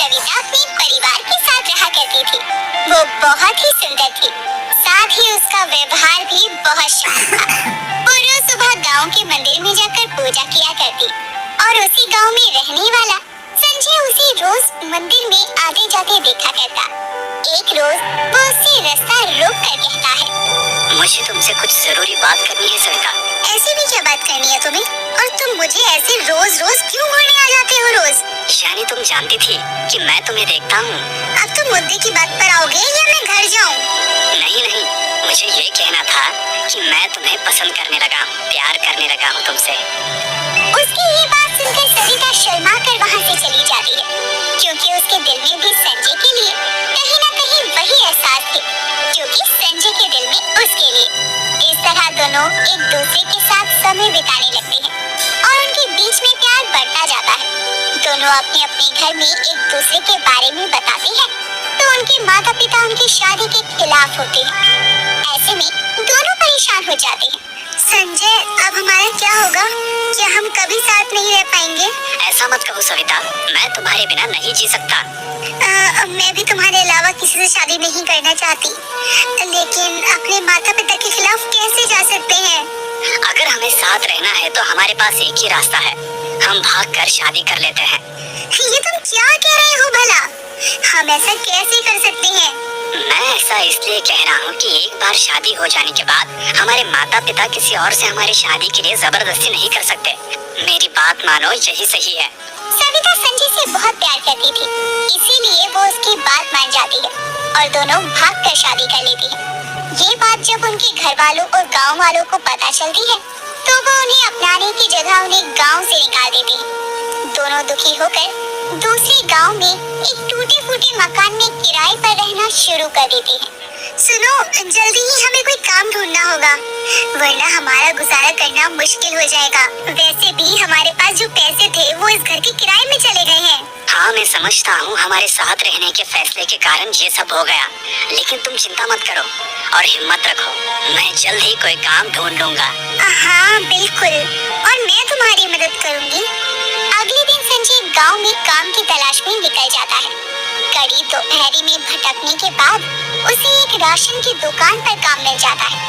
सविता अपने परिवार के साथ रहा करती थी। वो बहुत ही सुंदर थी, साथ ही उसका व्यवहार भी बहुत शांत था। वो रोज सुबह गांव के मंदिर में जाकर पूजा किया करती और उसी गांव में रहने वाला संजय उसे रोज मंदिर में आते जाते देखा करता। एक रोज वो उससे रास्ता रोक कर कहता है, मुझे तुमसे कुछ जरूरी बात करनी है सविता। ऐसी भी क्या बात करनी है तुम्हें? और तुम मुझे ऐसे रोज रोज क्यों घूरने आ जाते हो रोज? यानी तुम जानती थी कि मैं तुम्हें देखता हूँ। अब तुम मुद्दे की बात पर आओगे या मैं घर जाऊँ? नहीं नहीं, मुझे ये कहना था कि मैं तुम्हें पसंद करने लगा हूँ, प्यार करने लगा हूँ तुमसे। उसकी ये बात सुनकर सविता शर्मा कर वहाँ से चली जाती है, क्योंकि उसके दिल में भी संजय के लिए कहीं न कहीं वही एहसास थे जो कि संजय के दिल में उसके लिए। इस तरह दोनों एक दूसरे के साथ समय बिताने लगते हैं और उनके बीच में प्यार बढ़ता जाता है। दोनों अपने अपने घर में एक दूसरे के बारे में बताते हैं तो उनके माता पिता उनकी शादी के खिलाफ होते हैं। ऐसे में दोनों परेशान हो जाते हैं। संजय, अब हमारा क्या होगा? क्या हम कभी साथ नहीं रह पाएंगे? ऐसा मत कहो सविता, मैं तुम्हारे बिना नहीं जी सकता। मैं भी तुम्हारे अलावा किसी से शादी नहीं करना चाहती, लेकिन अपने माता पिता के खिलाफ कैसे जा सकते हैं? अगर हमें साथ रहना है तो हमारे पास एक ही रास्ता है, हम भागकर शादी कर लेते हैं। ये तुम क्या कह रहे हो भला? हम ऐसा कैसे कर सकते हैं? मैं ऐसा इसलिए कह रहा हूँ कि एक बार शादी हो जाने के बाद हमारे माता पिता किसी और से हमारी शादी के लिए जबरदस्ती नहीं कर सकते। मेरी बात मानो, यही सही है। सविता संजय से बहुत प्यार करती थी, इसीलिए वो उसकी बात मान जाती है और दोनों भागकर शादी कर लेती है। ये बात जब उनके घर वालों और गांव वालों को पता चलती है तो वो उन्हें अपनाने की जगह उन्हें गांव से निकाल देते हैं। दोनों दुखी होकर दूसरे गांव में एक टूटे फूटे मकान में किराए पर रहना शुरू कर देते हैं। सुनो, जल्दी ही हमें कोई काम ढूंढना होगा, वरना हमारा गुजारा करना मुश्किल हो जाएगा। वैसे भी हमारे पास जो पैसे थे वो इस घर के किराए में चले गए हैं। हाँ, मैं समझता हूँ हमारे साथ रहने के फैसले के कारण ये सब हो गया, लेकिन तुम चिंता मत करो और हिम्मत रखो, मैं जल्द ही कोई काम ढूंढ लूंगा। हाँ बिल्कुल, और मैं तुम्हारी मदद करूँगी। अगले दिन संजय गांव में काम की तलाश में निकल जाता है। करीब दोपहरी में भटकने के बाद उसे एक राशन की दुकान पर काम मिल जाता है।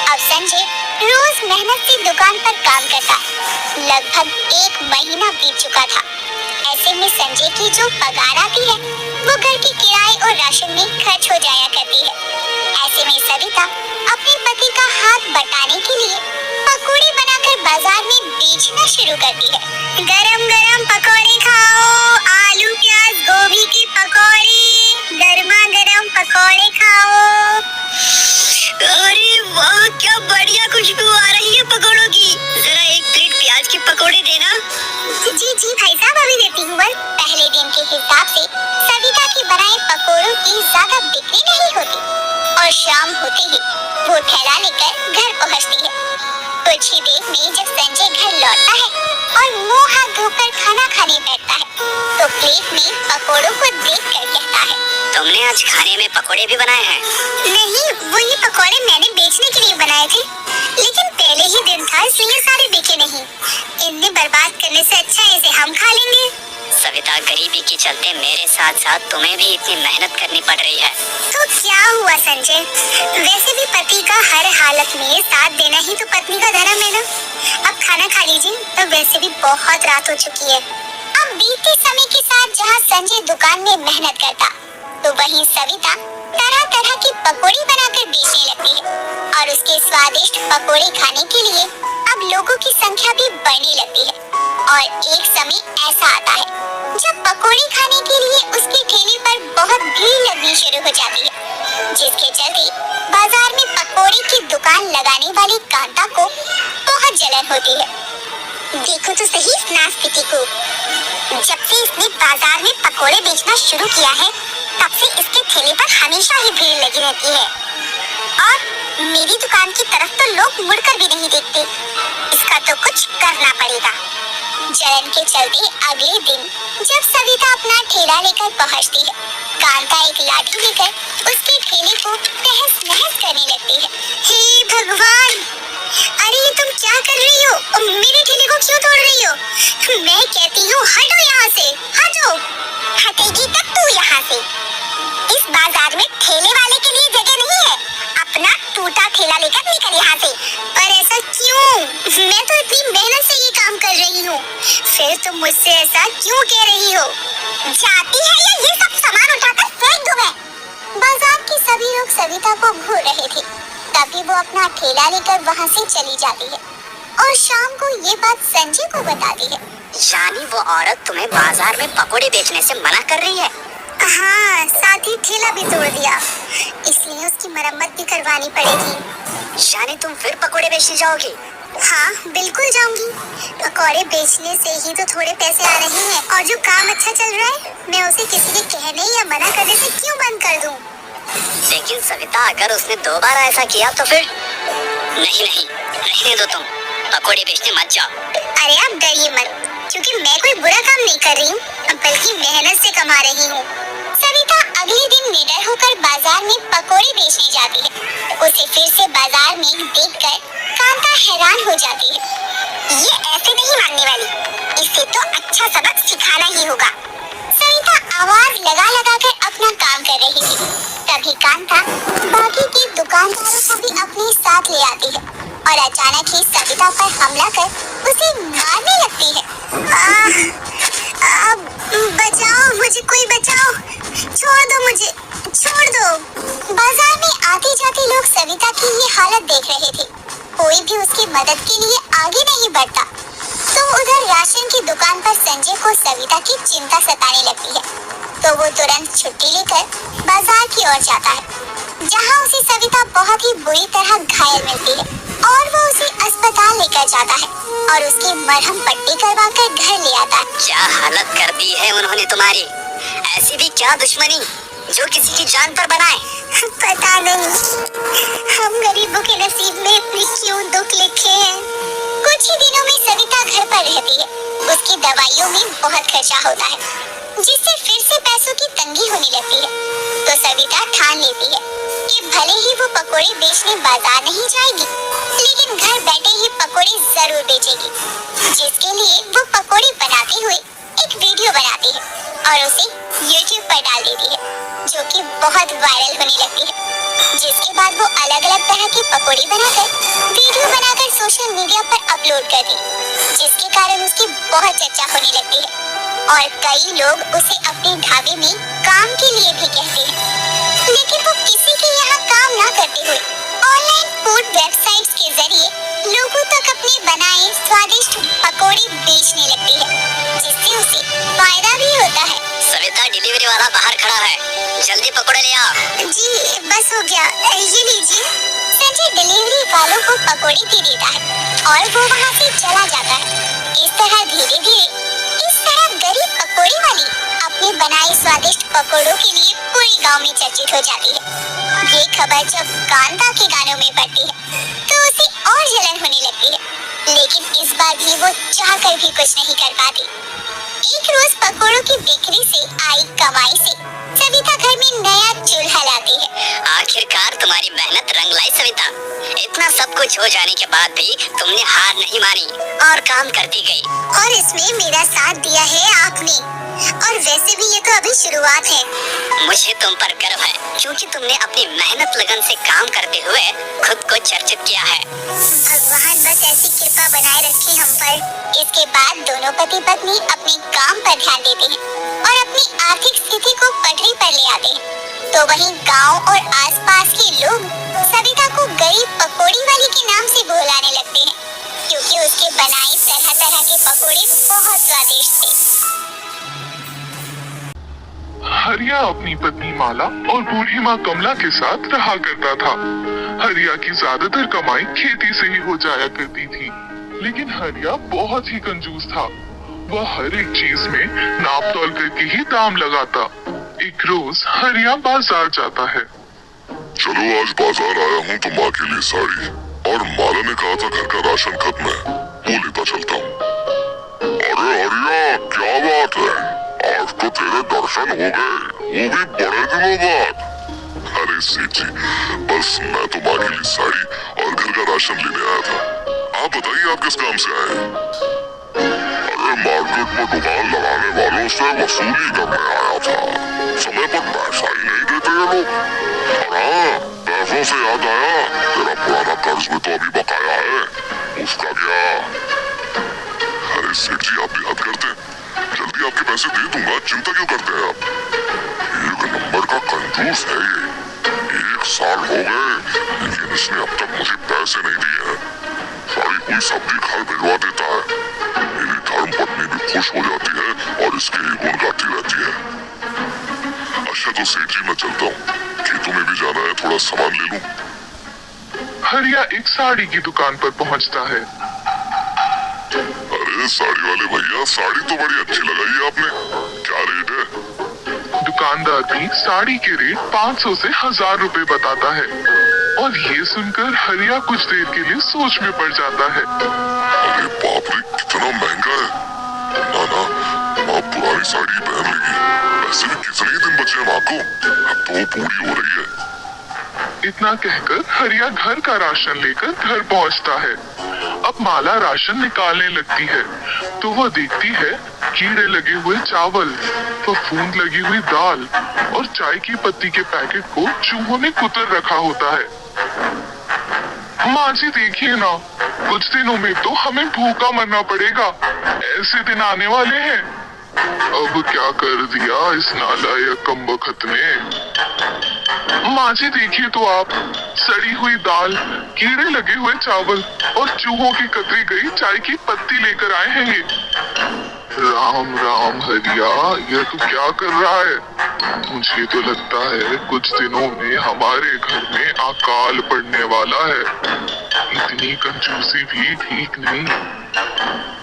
अब संजय रोज मेहनत से दुकान पर काम करता है। लगभग 1 महीना बीत चुका था। ऐसे में संजय की जो पगार आती है वो घर के किराए और राशन में खर्च हो जाया करती है। ऐसे में सविता अपने पति का हाथ बटाने के लिए पकौड़े बनाकर बाजार में बेचना शुरू करती है। गरम गरम पकौड़े खाओ, आलू प्याज गोभी के पकौड़े, गर्मा गरम पकौड़े खाओ। अरे वाह, क्या बढ़िया खुशबू आ रही है पकौड़ों की। जरा एक प्लेट प्याज के पकौड़े देना। जी जी भाई साहब, अभी देती हूँ। बस पहले दिन के हिसाब से सविता के बनाए पकौड़ों की ज्यादा बिक्री नहीं होती और शाम होते ही वो ठेला लेकर घर पहुँचती है। कुछ ही देर में जब संजय घर लौटता है और मुंह हाथ धोकर खाना खाने बैठता है तो प्लेट में पकौड़ों को देखकर कहता है, तुमने आज खाने में पकौड़े भी बनाए हैं? नहीं, वही पकौड़े मैंने बेचने के लिए बनाए थे, लेकिन पहले ही दिन था इसलिए सारे बिके नहीं। इन्हें बर्बाद करने से अच्छा इसे हम खा लेंगे। सविता, गरीबी के चलते मेरे साथ साथ तुम्हें भी इतनी मेहनत करनी पड़ रही है। तो क्या हुआ संजय, वैसे भी पति का हर हालत में साथ देना ही तो पत्नी का धर्म है ना। अब खाना खा लीजिए, तो वैसे भी बहुत रात हो चुकी है। अब बीते समय के साथ जहाँ संजय दुकान में मेहनत करता तो वहीं सविता तरह तरह की पकौड़ी बनाकर बेचने लगती है और उसके स्वादिष्ट पकौड़े खाने के लिए अब लोगों की संख्या भी बढ़ने लगती है। और एक समय ऐसा आता है जब पकौड़े खाने के लिए उसके ठेले पर बहुत भीड़ लगनी शुरू हो जाती है, जिसके चलते बाजार में पकौड़े की दुकान लगाने वाली कांता को बहुत जलन होती है। देखो तो सही इस नास्तिकी को, जब से इसने बाजार में पकौड़े बेचना शुरू किया है तब से इसके ठेले पर हमेशा ही भीड़ लगी रहती है और मेरी दुकान की तरफ तो लोग मुड़कर भी नहीं देखते। इसका तो कुछ करना पड़ेगा। जलन के चलते अगले दिन जब सविता अपना ठेला लेकर पहुंचती है, कांता एक लाठी लेकर उसके ठेले को तहस नहस करने लगती है। हे भगवान, अरे ये तुम क्या कर रही हो? मेरे ठेले को क्यों तोड़ रही हो? मैं कहती हूँ हटो यहाँ से, हटो। हटेगी मुझसे ऐसा क्यों कह रही हो? जाती है या ये सब सामान उठाकर फेंक दूं मैं? बाजार के सभी लोग सविता को घूर रहे थे। तभी वो अपना ठेला लेकर वहाँ से चली जाती है और शाम को ये बात संजय को बताती है। यानी वो औरत तुम्हें बाजार में पकोड़े बेचने से मना कर रही है? हाँ, साथ ही ठेला भी तोड़ दिया, इसलिए उसकी मरम्मत भी करवानी पड़ेगी। यानी तुम फिर पकोड़े बेचने जाओगी? हाँ, बिल्कुल जाऊंगी। पकौड़े बेचने से ही तो थोड़े पैसे आ रहे हैं और जो काम अच्छा चल रहा है मैं उसे किसी के कहने या मना करने से क्यों बंद कर दूं? लेकिन सविता, अगर उसने 2 बार ऐसा किया तो फिर? नहीं नहीं, रहने दो, तुम पकोड़े बेचने मत जाओ। अरे आप डरिए मत, क्योंकि मैं कोई बुरा काम नहीं कर रही हूँ, बल्कि मेहनत से कमा रही हूँ। सविता अगले दिन निडर होकर बाजार में पकोड़े बेचने जाती है। उसे फिर से बाजार में देखकर कांता हैरान हो जाती है। ये ऐसे नहीं मानने वाली, इसे तो अच्छा सबक सिखाना ही होगा। सविता आवाज लगा लगा कर अपना काम कर रही थी। तभी कांता बाकी के दुकानदारों को भी अपने साथ ले आती है और अचानक ही सविता पर हमला कर उसे मारने लगती है। बचाओ मुझे, कोई बचाओ, छोड़ दो मुझे, छोड़ दो। बाजार में आते जाते लोग सविता की ये हालत देख रहे थे। कोई भी उसकी मदद के लिए आगे नहीं बढ़ता। तो उधर राशन की दुकान पर संजय को सविता की चिंता सताने लगती है, तो वो तुरंत छुट्टी लेकर बाजार की ओर जाता है, जहाँ उसे सविता बहुत ही बुरी तरह घायल मिलती है और वो उसे अस्पताल लेकर जाता है और उसकी मरहम पट्टी करवा कर घर ले आता है। क्या हालत कर दी है उन्होंने तुम्हारी? ऐसी भी क्या दुश्मनी जो किसी की जान पर बनाए? पता नहीं, हम गरीबों के नसीब में इतने क्यों दुख लिखे हैं। कुछ ही दिनों में सविता घर पर रहती है। उसकी दवाइयों में बहुत खर्चा होता है, जिससे फिर से पैसों की तंगी होने लगती है। तो सविता ठान लेती है कि भले ही वो पकोड़े बेचने बाजार नहीं जाएगी, लेकिन घर बैठे ही पकोड़े जरूर बेचेगी। जिसके लिए वो पकोड़े बनाते हुए एक वीडियो बनाती है और उसे YouTube पर डाल देती है, जो कि बहुत वायरल होने लगती है। जिसके बाद वो अलग अलग तरह के पकोड़े बनाकर वीडियो बनाकर सोशल मीडिया पर अपलोड कर दी, जिसके कारण उसकी बहुत चर्चा होने लगती है और कई लोग उसे अपने ढाबे में काम के लिए भी कहते हैं। लेकिन वो किसी के यहाँ काम ना करते हुए ऑनलाइन फूड वेबसाइट्स के जरिए लोगों तक अपने बनाए स्वादिष्ट पकोड़े बेचने लगती है, जिससे उसे फायदा भी होता है। सविता, डिलीवरी वाला बाहर खड़ा है, जल्दी पकोड़े ले आओ। जी बस हो गया, ये लीजिए। संजय डिलीवरी वालों को पकोड़े दे देता है और वो वहाँ से चला जाता है। इस तरह धीरे धीरे गरीब पकोड़े वाली अपने बनाए स्वादिष्ट पकोड़ों के लिए पूरे गांव में चर्चित हो जाती है। ये खबर जब कांता के कानों में पड़ती है तो उसे और जलन होने लगती है, लेकिन इस बार भी वो चाहकर भी कुछ नहीं कर पाती। एक रोज पकोड़ों की बिक्री से आई कमाई से सविता घर में नया चूल्हा लाती है। आखिरकार तुम्हारी मेहनत रंग लाई सविता। इतना सब कुछ हो जाने के बाद भी तुमने हार नहीं मानी और काम करती गई। और इसमें मेरा साथ दिया है आपने, और वैसे भी ये तो अभी शुरुआत है। मुझे तुम पर गर्व है, क्योंकि तुमने अपनी मेहनत लगन से काम करते हुए खुद को चर्चित किया है। भगवान बस ऐसी कृपा बनाए रखे हम पर। इसके बाद दोनों पति पत्नी अपने काम पर ध्यान देते हैं और अपनी आर्थिक स्थिति को पटरी पर ले आते हैं। तो वहीं गांव और आसपास के लोग सविता को गरीब पकोड़ी वाली के नाम से बुलाने लगते हैं, क्योंकि उसके बनाए तरह तरह के पकोड़े बहुत स्वादिष्ट थे। हरिया अपनी पत्नी माला और बूढ़ी माँ कमला के साथ रहा करता था। हरिया की ज्यादातर कमाई खेती से ही हो जाया करती थी, लेकिन हरिया बहुत ही कंजूस था। वह हर एक चीज में नाप तोल करके ही दाम लगाता। एक रोज हरिया बाजार जाता है। चलो आज बाजार आया हूँ तो माँ के लिए साड़ी, और माला ने कहा था घर का राशन खत्म है, वो लेता चलता हूँ। अरे हरिया, क्या बात है, आज तो तेरे दर्शन हो गए, वो भी बड़े दिनों बाद। अरे सेठ जी, बस मैं तो माँ के लिए साड़ी और घर का राशन लेने आया था। आप बताइए, आप किस काम से आए हैं? अरे मार्केट में दुकान लगाने वालों से वसूली करने आया था। समय पर पैसा ही नहीं देते ये लोग। हाँ, पैसों से याद आया, तेरा पुराना कर्ज भी तो अभी बकाया है, उसका क्या? अरे सेठ जी, आप भी हद करते हैं। भी आपके पैसे दे दूंगा, चिंता क्यों करते हैं आप? एक नंबर का कंजूस है ये। 1 साल हो गए लेकिन इसने अब तक मुझे पैसे नहीं दिए हैं। सारी हुई सब्जी घर भिजवा देता है। मेरी धर्म पत्नी भी खुश हो जाती है और इसके ही गुण गाती रहती है। अच्छा तो सेठ जी मैं चलता हूँ, खेतों में भी जाना है, थोड़ा सामान ले लूं। हरिया एक साड़ी की दुकान पर पहुंचता है। अरे साड़ी वाले भैया, साड़ी तो बड़ी अच्छी लगाई है आपने, क्या रेट है? दुकानदार भी साड़ी के रेट 500 से 1000 रुपए बताता है और ये सुनकर हरिया कुछ देर के लिए सोच में पड़ जाता है। अरे बाप रे, कितना महंगा है। ना ना, माँ पुरानी साड़ी पहन लेगी। वैसे भी कितने ही दिन बचे हैं माँ को, अब तो वो पूरी हो रही है। इतना कहकर हरिया घर का राशन लेकर घर पहुंचता है। अब माला राशन निकालने लगती है तो वह देखती है कीड़े लगे हुए चावल, फफूंद लगी हुई दाल और चाय की पत्ती के पैकेट को चूहों ने कुतर रखा होता है। माँ जी देखिए ना, कुछ दिनों में तो हमें भूखा मरना पड़ेगा, ऐसे दिन आने वाले हैं। अब क्या कर दिया इस नालायक कमबख्त ने। माँ जी देखिए तो आप, सड़ी हुई दाल, कीड़े लगे हुए चावल और चूहों की कतरी गई चाय की पत्ती लेकर आए हैं ये। राम राम हरिया, यह तू क्या कर रहा है? मुझे तो लगता है कुछ दिनों में हमारे घर में अकाल पड़ने वाला है। इतनी कंजूसी भी ठीक नहीं।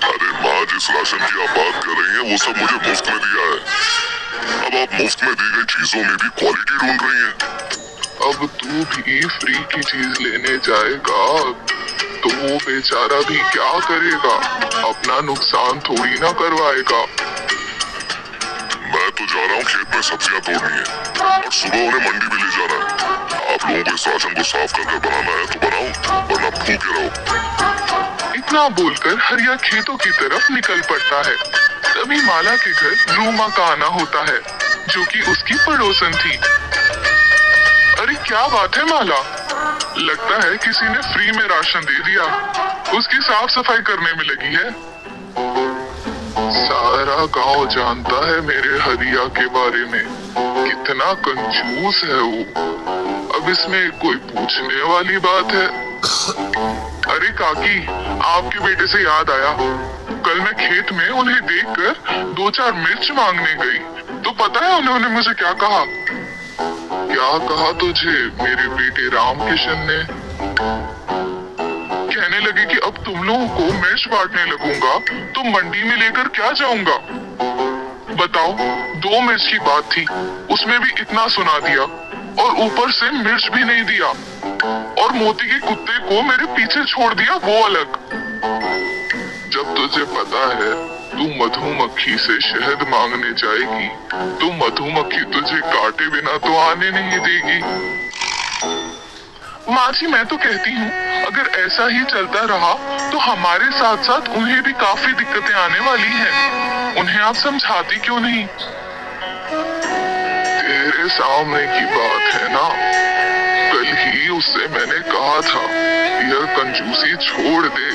अरे माँ, जिस राशन की आप बात कर रही हैं वो सब मुझे मुफ्त में दिया है। अब आप मुफ्त में दी गई चीजों में भी क्वालिटी ढूंढ रही हैं। अब तू भी फ्री की चीज लेने जाएगा तो वो बेचारा भी क्या करेगा, अपना नुकसान थोड़ी ना करवाएगा। मैं तो जा रहा हूँ खेत में सब्जियां तोड़नी है और सुबह उन्हें मंडी भी ले जाना है। आप लोगों को इस राशन को साफ करके बनाना है तो बनाओ, वरना भूखे रहो। इतना बोलकर हरिया खेतों की तरफ निकल पड़ता है। तभी माला के घर रूमा का आना होता है, जो कि उसकी पड़ोसन थी। अरे क्या बात है माला, लगता है किसी ने फ्री में राशन दे दिया, उसकी साफ सफाई करने में लगी है। सारा गांव जानता है मेरे हरिया के बारे में, कितना कंजूस है वो। अब इसमें कोई पूछने वाली बात है? अरे काकी, आपके बेटे से याद आया, कल मैं खेत में उन्हें देखकर 2-4 मिर्च मांगने गई तो पता है उन्होंने मुझे क्या कहा? क्या कहा तुझे मेरे बेटे रामकिशन ने? कहने लगे कि अब तुम लोगों को मिर्च बांटने लगूंगा तो मंडी में लेकर क्या जाऊंगा। बताओ, 2 मिर्च की बात थी, उसमें भी इतना सुना दिया और ऊपर से मिर्च भी नहीं दिया और मोती के कुत्ते को मेरे पीछे छोड़ दिया, वो अलग। जब तुझे पता है तू मधुमक्खी से शहद मांगने जाएगी तो मधुमक्खी तुझे काटे बिना तो आने नहीं देगी। माँ जी मैं तो कहती हूँ अगर ऐसा ही चलता रहा तो हमारे साथ साथ उन्हें भी काफी दिक्कतें आने वाली हैं। उन्हें आप समझाती क्यों नहीं? तेरे सामने की बात है ना, कल ही उससे मैंने कहा था यह कंजूसी छोड़ दे।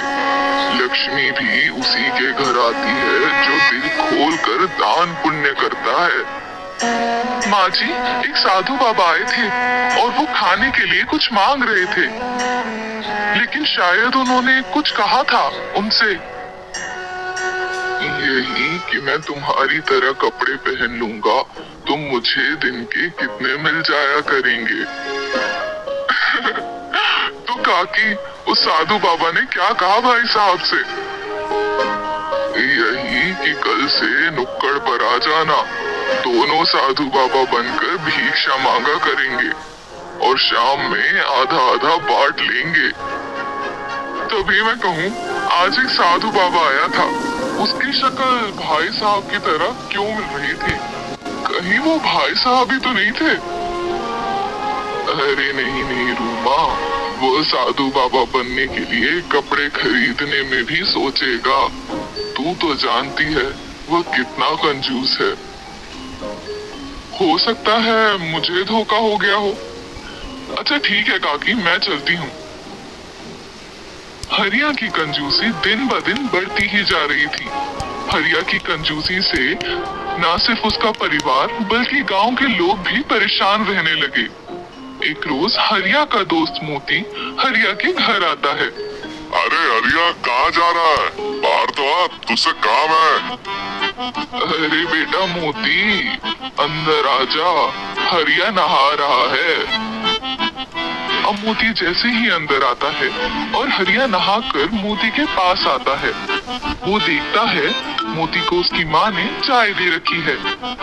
लक्ष्मी भी उसी के घर आती है जो दिल खोल कर दान पुण्य करता है। माँ जी, एक साधु बाबा आए थे और वो खाने के लिए कुछ मांग रहे थे, लेकिन शायद उन्होंने कुछ कहा था उनसे, यही कि मैं तुम्हारी तरह कपड़े पहन लूंगा तो मुझे दिन के कितने मिल जाया करेंगे। तो काकी, उस साधु बाबा ने क्या कहा भाई साहब से? यही कि कल से नुक्कड़ पर आ जाना, दोनों साधु बाबा बनकर भिक्षा मांगा करेंगे और शाम में आधा आधा बांट लेंगे। तभी मैं कहूँ, आज एक साधु बाबा आया था, उसकी शक्ल भाई साहब की तरह क्यों मिल रही थी? कहीं वो भाई साहब ही तो नहीं थे? अरे नहीं नहीं रूमा, वो साधु बाबा बनने के लिए कपड़े खरीदने में भी सोचेगा। तू तो जानती है वो कितना कंजूस है। हो सकता है मुझे धोखा हो गया हो। अच्छा ठीक है काकी, मैं चलती हूँ। हरिया की कंजूसी दिन ब दिन बढ़ती ही जा रही थी। हरिया की कंजूसी से न सिर्फ उसका परिवार बल्कि गांव के लोग भी परेशान रहने लगे। एक रोज हरिया का दोस्त मोती हरिया के घर आता है। अरे हरिया, कहाँ जा रहा है? बाहर तो आ, तुझसे काम है। अरे बेटा मोती, अंदर आजा, हरिया नहा रहा है। अब मोती जैसे ही अंदर आता है और हरिया नहाकर मोती के पास आता है, वो देखता है मोती को उसकी माँ ने चाय दे रखी है,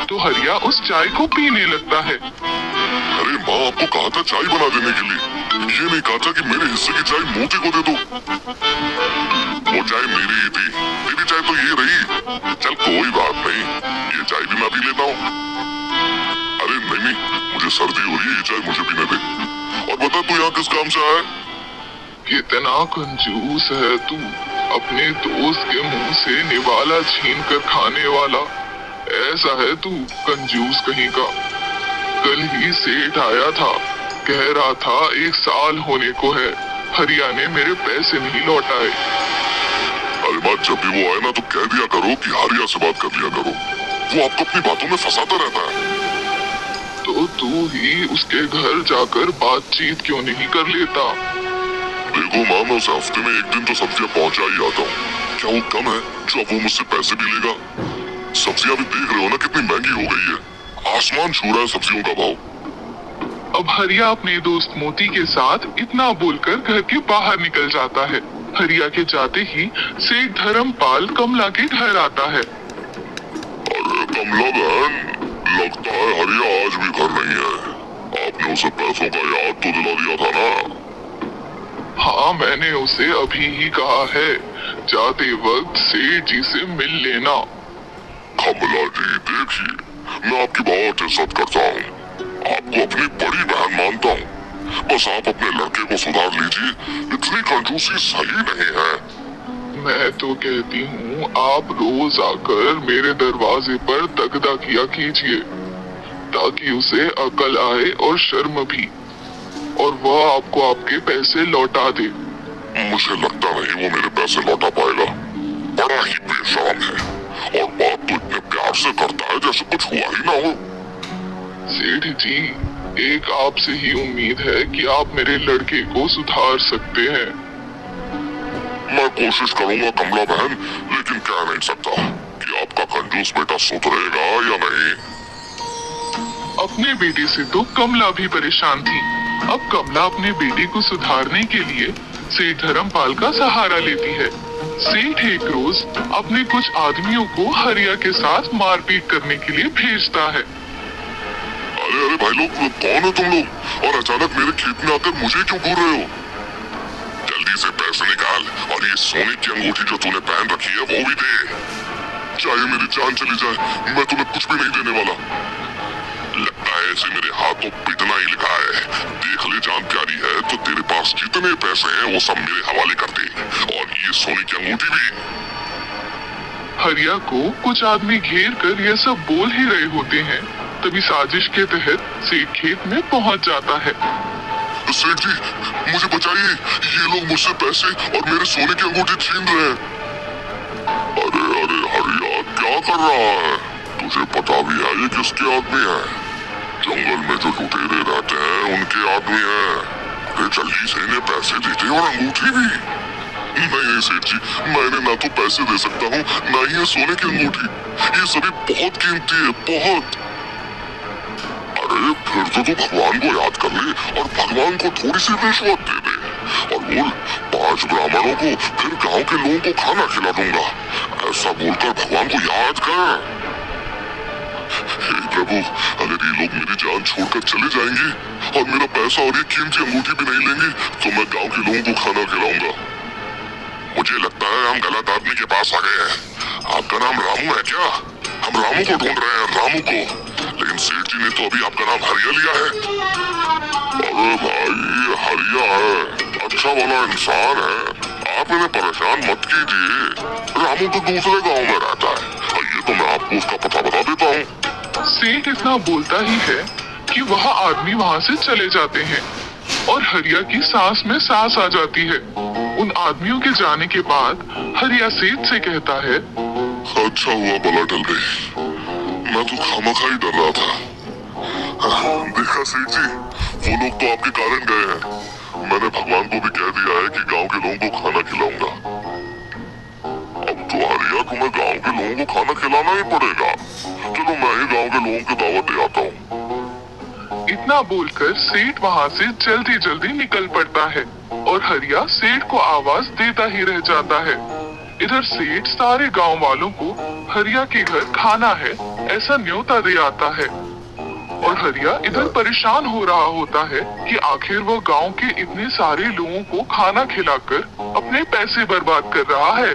तो हरिया उस चाय को पीने लगता है। अरे माँ आपको कहा था चाय बना देने के लिए, ये नहीं कहा था कि मेरे हिस्से की चाय मोती को दे दो। वो चाय मेरी ही थी, तेरी चाय तो ये रही। चल कोई बात नहीं, ये चाय भी मैं पी लेता हूँ। अरे नहीं, मुझे सर्दी हो रही है, ये चाय मुझे पीने दे। और बता तू यहाँ किस काम से आया? कितना कंजूस है तू, अपने दोस्त के मुंह से निवाला छीन कर खाने वाला। ऐसा है तू कंजूस कहीं का। कल ही सेठ आया था, कह रहा था 1 साल होने को है, हरिया ने मेरे पैसे नहीं लौटाए। अरे बात, जब भी वो आए ना तो कह दिया करो कि हरिया से बात कर लिया करो, वो आपको अपनी बातों में फंसाता रहता है। तो तू ही उसके घर जाकर बातचीत क्यों नहीं कर लेता? देखो माँ, मैं उसे हफ्ते में 1 दिन तो सब्जियाँ पहुँचा ही आता हूँ। क्या वो कम है जो अब वो मुझसे पैसे भी लेगा? सब्जियाँ भी देख रहे हो ना कितनी महंगी हो गई है, आसमान छू रहा है सब्जियों का भाव। अब हरिया अपने दोस्त मोती के साथ इतना बोलकर घर के बाहर निकल जाता है। हरिया के जाते ही सेठ धर्मपाल कमला के घर आता है। अरे कमला बहन, लगता है हरिया आज भी घर नहीं है। आपने उसे पैसों का याद तो दिला दिया था ना? हाँ, मैंने उसे अभी ही कहा है, जाते वक्त सेठ जी से मिल लेना। कमला जी देखिए, मैं आपकी बहुत इज्जत करता हूँ, आपको अपनी बड़ी बहन मानता हूँ। बस आप अपने लड़के को सुधार लीजिए, इतनी कंजूसी सही नहीं है। मैं तो कहती हूँ आप रोज आकर मेरे दरवाजे पर दगदा किया कीजिए, ताकि उसे अकल आए और शर्म भी, और वह आपको आपके पैसे लौटा दे। मुझे लगता नहीं वो मेरे पैसे लौटा पाएगा, बड़ा ही बेशर्म है, और बात तो इतने प्यार से करता है जैसे कुछ हुआ ही ना हो। सेठ जी, एक आपसे ही उम्मीद है कि आप मेरे लड़के को सुधार सकते हैं। मैं कोशिश करूंगा कमला बहन, लेकिन कह नहीं सकता कि आपका कंजूस बेटा सुधरेगा या नहीं। अपने बेटे से तो कमला भी परेशान थी। अब कमला अपने बेटे को सुधारने के लिए सेठ धर्मपाल का सहारा लेती है। सेठ एक रोज अपने कुछ आदमियों को हरिया के साथ मारपीट करने के लिए भेजता है। अरे अरे भाई लोग, कौन हो तुम लोग, और अचानक मेरे खेत में आकर मुझे क्यों घूर रहे हो? जल्दी से पैसे निकाल, और ये सोने की अंगूठी जो तूने पहन रखी है वो भी दे। चाहे मेरी जान चली जाए, मैं तुम्हें कुछ भी नहीं देने वाला। लगता है इसे मेरे हाथों पिटना ही लिखा है। देख ले जान प्यारी है तो तेरे पास जितने पैसे हैं वो सब मेरे हवाले कर दे, और ये सोने की अंगूठी भी। हरिया को कुछ आदमी घेर कर यह सब बोल ही रहे होते हैं, तभी साजिश के तहत सेठ खेत में पहुंच जाता है। सेठ जी, मुझे बचाइए, ये लोग मुझसे पैसे और मेरे सोने की अंगूठी छीन रहे हैं। अरे अरे हरिया, क्या कर रहा है? तुझे पता भी है ये किसके आदमी है? जंगल में जो लुटेरे रहते हैं उनके आदमी है। अरे जल्दी से इन्हें पैसे दे दे और अंगूठी भी। नहीं सेठ जी, मैंने ना तो पैसे दे सकता हूँ, ना ही ये सोने की अंगूठी। ये सभी बहुत कीमती है, बहुत। अरे फिर तो तू भगवान को याद कर ले और भगवान को थोड़ी सी रिश्वत दे दे, और बोल 5 ब्राह्मणों को फिर गांव के लोगों को खाना खिला दूंगा। ऐसा बोलकर भगवान को याद कर। हे प्रभु, अगर ये लोग मेरी जान छोड़कर चले जाएंगे और मेरा पैसा और ये कीमती अंगूठी भी नहीं लेंगे तो मैं गांव के लोगों को खाना खिलाऊंगा। मुझे लगता है हम गलत आदमी के पास आ गए हैं। आपका नाम रामू है क्या? हम रामू को ढूंढ रहे हैं, रामू को। लेकिन सेठ जी ने तो अभी आपका नाम हरिया लिया है। अरे भाई, हरिया है, अच्छा वाला इंसान है, आप इन्हें परेशान मत कीजिए। रामू तो दूसरे गांव में रहता है, और ये तो मैं आपको उसका पता बता देता हूँ। सेठ इतना बोलता ही है कि वह आदमी वहाँ से चले जाते हैं, और हरिया की सांस में सांस आ जाती है। उन आदमियों के जाने के बाद हरिया सेठ से कहता है, अच्छा हुआ बला टल गई। मैं तो खामखा ही डर रहा था। देखा सेठ जी, वो लोग तो आपके कारण गए हैं। मैंने भगवान को भी कह दिया है कि गांव के लोगों को खाना खिलाऊंगा। अब तो हरिया तुम्हें गांव के लोगों को खाना खिलाना ही पड़ेगा। चलो मैं ही गांव के लोगों की दावत दे आता हूँ। इतना बोलकर सेठ वहाँ से जल्दी जल्दी निकल पड़ता है और हरिया सेठ को आवाज देता ही रह जाता है। इधर सेठ सारे गांव वालों को हरिया के घर खाना है ऐसा न्योता दे आता है और हरिया इधर परेशान हो रहा होता है कि आखिर वो गांव के इतने सारे लोगों को खाना खिलाकर अपने पैसे बर्बाद कर रहा है।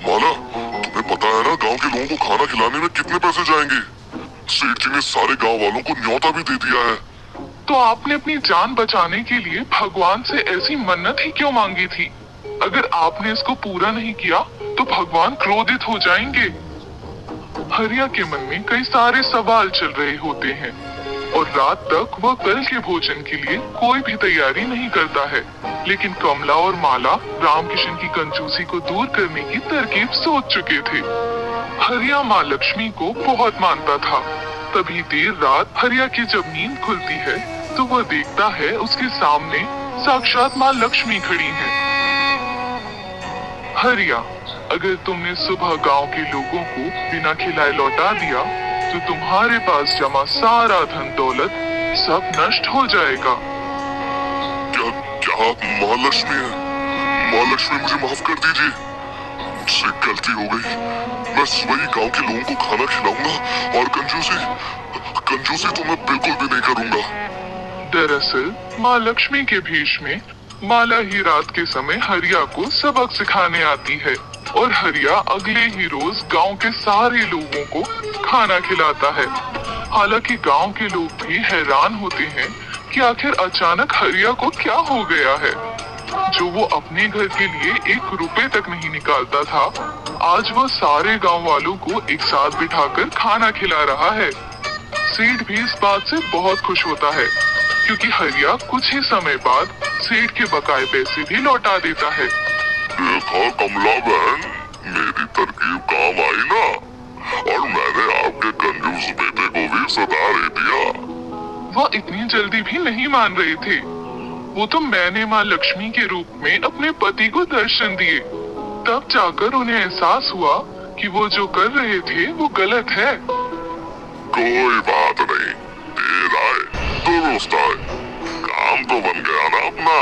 माला, तुम्हें पता है ना गांव के लोगों को खाना खिलाने में कितने पैसे जाएंगे? सेठ जी ने सारे गांव वालों को न्योता भी दे दिया है। तो आपने अपनी जान बचाने के लिए भगवान से ऐसी मन्नत ही क्यों मांगी थी? अगर आपने इसको पूरा नहीं किया तो भगवान क्रोधित हो जाएंगे। हरिया के मन में कई सारे सवाल चल रहे होते हैं और रात तक वह कल के भोजन के लिए कोई भी तैयारी नहीं करता है। लेकिन कमला और माला रामकिशन की कंजूसी को दूर करने की तरकीब सोच चुके थे। हरिया माँ लक्ष्मी को बहुत मानता था। तभी देर रात हरिया की जब नींद खुलती है तो वह देखता है उसके सामने साक्षात माँ लक्ष्मी खड़ी हैं। हरिया, अगर तुमने सुबह गांव के लोगों को बिना खिलाए लौटा दिया तो तुम्हारे पास जमा सारा धन दौलत सब नष्ट हो जाएगा। क्या क्या आप माँ लक्ष्मी है? माँ लक्ष्मी, मुझे माफ कर दीजिए, मुझसे गलती हो गई। मैं सुबह ही गांव के लोगों को खाना खिलाऊंगा और कंजूसी तो मैं बिल्कुल भी नहीं करूंगा। दरअसल माँ लक्ष्मी के भेष में माला ही रात के समय हरिया को सबक सिखाने आती है और हरिया अगले ही रोज गांव के सारे लोगों को खाना खिलाता है। हालांकि गांव के लोग भी हैरान होते हैं कि आखिर अचानक हरिया को क्या हो गया है। जो वो अपने घर के लिए 1 रुपए तक नहीं निकालता था, आज वो सारे गांव वालों को एक साथ बिठाकर खाना खिला रहा है। सेठ भी इस बात से बहुत खुश होता है क्योंकि हरिया कुछ ही समय बाद सेठ के बकाए पैसे भी लौटा देता है। देखा कमला बहन, मेरी तरकीब काम आई ना, और मैंने आपके कंजूस बेटे को भी सुधार दिया। वह इतनी जल्दी भी नहीं मान रहे थे। वो तो मैंने माँ लक्ष्मी के रूप में अपने पति को दर्शन दिए, तब जाकर उन्हें एहसास हुआ कि वो जो कर रहे थे वो गलत है। कोई बात नहीं, देर आए दुरुस्त आए, काम तो बन गया ना अपना।